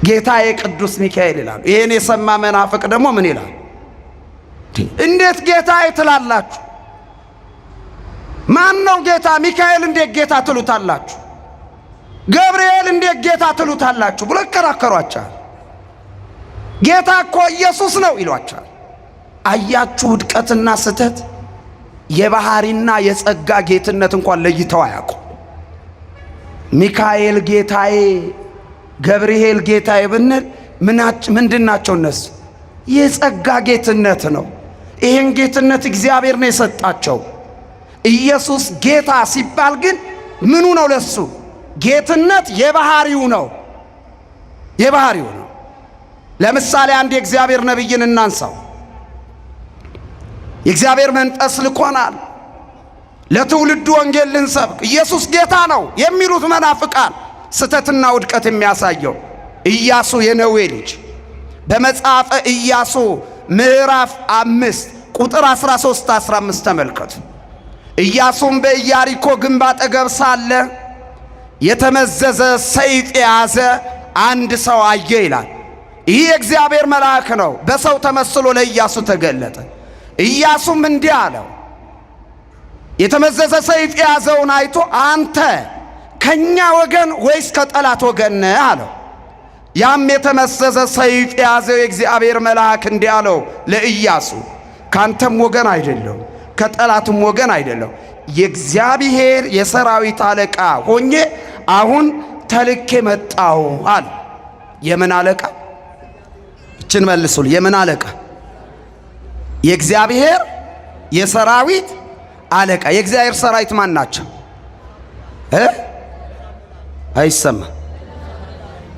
A: ጌታዬ ቅዱስ ሚካኤል ይላሉ። ይሄን የሰማ መናፍቅ ደግሞ ምን ይላል? እንዴት ጌታዬ ትላላችሁ? ማን ነው ጌታ? ሚካኤል እንዴት ጌታ ትሉታላችሁ? ገብርኤል እንዴት ጌታ ትሉታላችሁ ብሎ ይከራከሯቸዋል። ጌታ እኮ ኢየሱስ ነው ይሏቸዋል። አያችሁ ውድቀትና ስተት። የባህሪና የጸጋ ጌትነት እንኳን ለይተው አያውቁ። ሚካኤል ጌታዬ፣ ገብርኤል ጌታዬ ብንል ምንድናቸው እነሱ? የጸጋ ጌትነት ነው። ይህን ጌትነት እግዚአብሔር ነው የሰጣቸው። ኢየሱስ ጌታ ሲባል ግን ምኑ ነው? ለሱ ጌትነት የባህሪው ነው። የባህሪው ነው። ለምሳሌ አንድ የእግዚአብሔር ነቢይን እናንሳው። የእግዚአብሔር መንፈስ ልኮናል ለትውልዱ ወንጌል ልንሰብክ። ኢየሱስ ጌታ ነው የሚሉት መናፍቃን ስተትና ውድቀት የሚያሳየው ኢያሱ የነዌ ልጅ በመጽሐፈ ኢያሱ ምዕራፍ 5 ቁጥር 13-15 ተመልከቱ። ኢያሱም በኢያሪኮ ግንብ አጠገብ ሳለ የተመዘዘ ሰይፍ የያዘ አንድ ሰው አየ ይላል። ይህ የእግዚአብሔር መልአክ ነው። በሰው ተመስሎ ለኢያሱ ተገለጠ። ኢያሱም እንዲህ አለው፣ የተመዘዘ ሰይፍ የያዘውን አይቶ አንተ ከኛ ወገን ወይስ ከጠላት ወገን ነህ አለው። ያም የተመዘዘ ሰይፍ የያዘው የእግዚአብሔር መልአክ እንዲህ አለው ለኢያሱ፣ ካንተም ወገን አይደለም ከጠላትም ወገን አይደለም፣ የእግዚአብሔር የሰራዊት አለቃ ሆኜ አሁን ተልኬ መጣሁ አለ። የምን አለቃ? እችን መልሱል። የምን አለቃ? የእግዚአብሔር የሰራዊት አለቃ። የእግዚአብሔር ሰራዊት ማን ናቸው? አይሰማ።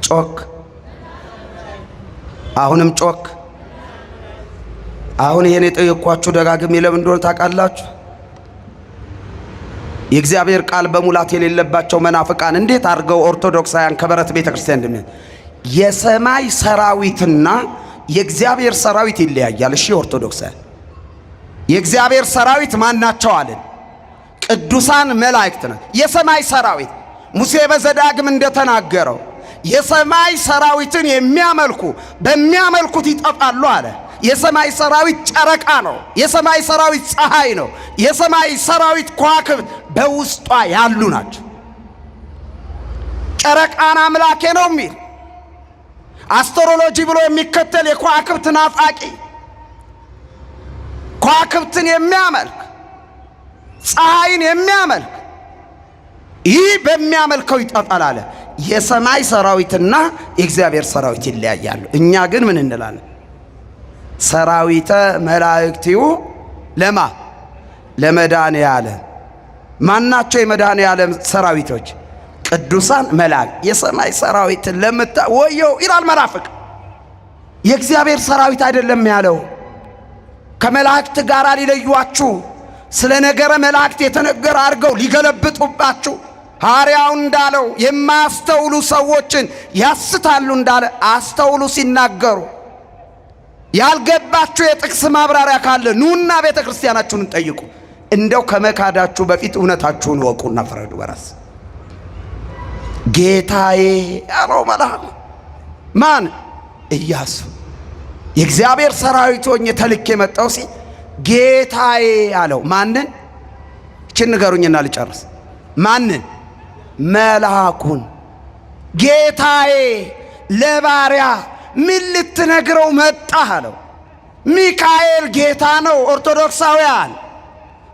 A: ጮክ። አሁንም ጮክ። አሁን ይሄን የጠየኳችሁ ደጋግሜ ለምን እንደሆነ ታውቃላችሁ? የእግዚአብሔር ቃል በሙላት የሌለባቸው መናፍቃን እንዴት አድርገው ኦርቶዶክሳውያን ከበረት ቤተክርስቲያን እንደምን የሰማይ ሰራዊትና የእግዚአብሔር ሰራዊት ይለያያል። እሺ ኦርቶዶክሳውያን የእግዚአብሔር ሰራዊት ማን ናቸው አለን? ቅዱሳን መላእክት ናቸው። የሰማይ ሰራዊት ሙሴ በዘዳግም እንደተናገረው የሰማይ ሰራዊትን የሚያመልኩ በሚያመልኩት ይጠፋሉ አለ። የሰማይ ሰራዊት ጨረቃ ነው። የሰማይ ሰራዊት ፀሐይ ነው። የሰማይ ሰራዊት ከዋክብት በውስጧ ያሉ ናቸው። ጨረቃን አምላኬ ነው የሚል አስትሮሎጂ ብሎ የሚከተል የከዋክብት ናፋቂ ከዋክብትን የሚያመልክ ፀሐይን የሚያመልክ ይህ በሚያመልከው ይጠፋል አለ። የሰማይ ሰራዊትና የእግዚአብሔር ሰራዊት ይለያያሉ። እኛ ግን ምን እንላለን? ሰራዊተ መላእክቲው ለማ ለመድኃኔዓለም። ማናቸው የመድኃኔዓለም ሰራዊቶች? ቅዱሳን መላእክት። የሰማይ ሰራዊትን ለምታ ወየው ይላል መናፍቅ። የእግዚአብሔር ሰራዊት አይደለም ያለው። ከመላእክት ጋር ሊለዩአችሁ ስለ ነገረ መላእክት የተነገረ አድርገው ሊገለብጡባችሁ ሐዋርያው እንዳለው የማያስተውሉ ሰዎችን ያስታሉ እንዳለ አስተውሉ ሲናገሩ ያልገባችሁ የጥቅስ ማብራሪያ ካለ ኑና ቤተ ክርስቲያናችሁን ጠይቁ። እንደው ከመካዳችሁ በፊት እውነታችሁን ወቁና ፍረዱ በራስ። ጌታዬ ያለው መልአክ ማን? ኢያሱ። የእግዚአብሔር ሰራዊት ሆኜ ተልኬ መጣሁ ሲል ጌታዬ አለው። ማንን? እችን ንገሩኝና ልጨርስ። ማንን? መልአኩን። ጌታዬ ለባሪያ ምን ልትነግረው መጣህ አለው። ሚካኤል ጌታ ነው ኦርቶዶክሳውያን።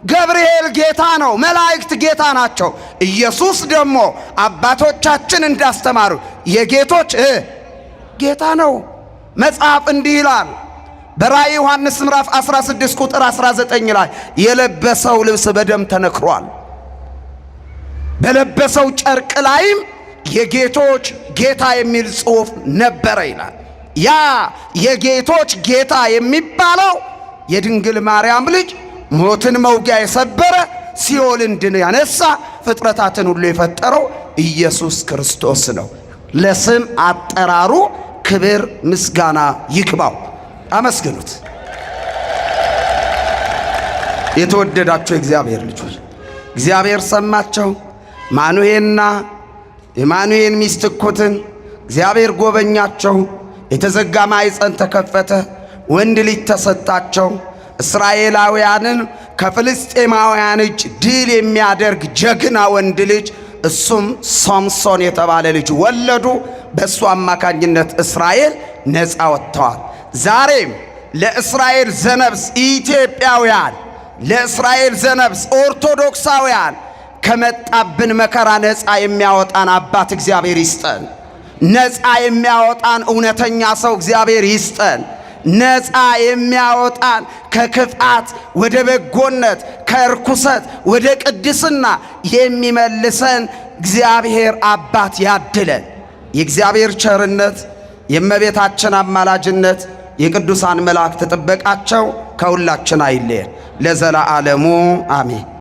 A: ገብርኤል ጌታ ነው፣ መላእክት ጌታ ናቸው። ኢየሱስ ደግሞ አባቶቻችን እንዳስተማሩ የጌቶች ጌታ ነው። መጽሐፍ እንዲህ ይላል በራእይ ዮሐንስ ምዕራፍ 16 ቁጥር 19 ላይ የለበሰው ልብስ በደም ተነክሯል፣ በለበሰው ጨርቅ ላይም የጌቶች ጌታ የሚል ጽሑፍ ነበረ ይላል። ያ የጌቶች ጌታ የሚባለው የድንግል ማርያም ልጅ ሞትን መውጊያ የሰበረ ሲኦልን ድል ያነሳ ፍጥረታትን ሁሉ የፈጠረው ኢየሱስ ክርስቶስ ነው። ለስም አጠራሩ ክብር ምስጋና ይግባው። አመስግኑት። የተወደዳችሁ የእግዚአብሔር ልጆች እግዚአብሔር ሰማቸው። ማኑሄና የማኑሄን ሚስት እኩትን እግዚአብሔር ጎበኛቸው። የተዘጋ ማኅፀን ተከፈተ፣ ወንድ ልጅ ተሰጣቸው። እስራኤላውያንን ከፍልስጤማውያን እጅ ድል የሚያደርግ ጀግና ወንድ ልጅ እሱም ሶምሶን የተባለ ልጅ ወለዱ። በእሱ አማካኝነት እስራኤል ነፃ ወጥተዋል። ዛሬም ለእስራኤል ዘነብስ ኢትዮጵያውያን፣ ለእስራኤል ዘነብስ ኦርቶዶክሳውያን ከመጣብን መከራ ነፃ የሚያወጣን አባት እግዚአብሔር ይስጠን። ነፃ የሚያወጣን እውነተኛ ሰው እግዚአብሔር ይስጠን። ነፃ የሚያወጣን ከክፋት ወደ በጎነት፣ ከርኩሰት ወደ ቅድስና የሚመልሰን እግዚአብሔር አባት ያድለን። የእግዚአብሔር ቸርነት፣ የእመቤታችን አማላጅነት፣ የቅዱሳን መላእክት ጥበቃቸው ከሁላችን አይለየን ለዘላለሙ አሜን።